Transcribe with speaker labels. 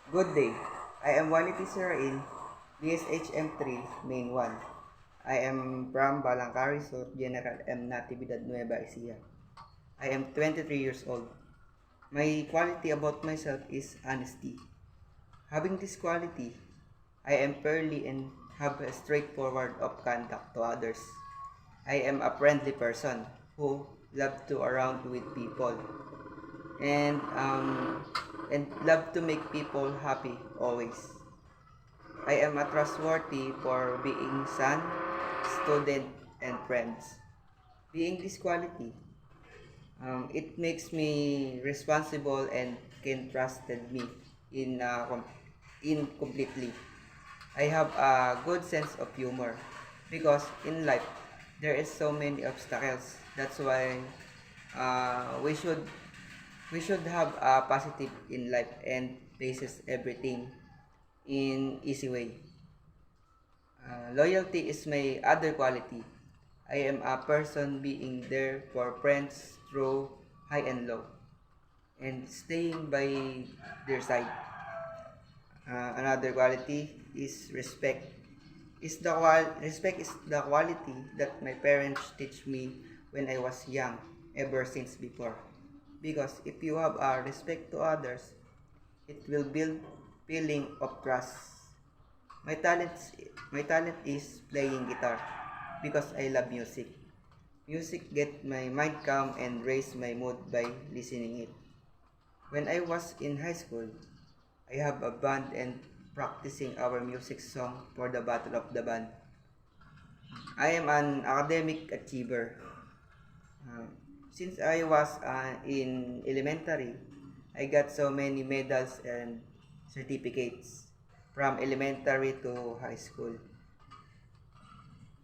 Speaker 1: Good day. I am Wality Sirain, BSHM 3, Main 1. I am from Balangka Resort, General M. Natividad, Nueva Ecija. I am 23 years old. My quality about myself is honesty. Having this quality, I am fairly and have a straightforward of conduct to others. I am a friendly person who love to around with people and um, and love to make people happy always. I am a trustworthy for being son, student, and friends. Being this quality, it makes me responsible and can trusted me in completely. I have a good sense of humor because in life there is so many obstacles. That's why we should have a positive in life and faces everything in easy way. Loyalty is my other quality. I am a person being there for friends through high and low and staying by their side. Another quality is respect. Respect is the quality that my parents teach me when I was young, ever since before. Because if you have a respect to others, it will build feeling of trust. My talent my talent is playing guitar because I love music. Music get my mind calm and raise my mood by listening it. When I was in high school, I have a band and practicing our music song for the battle of the band. I am an academic achiever. Uh, since I was in elementary, I got so many medals and certificates from elementary to high school.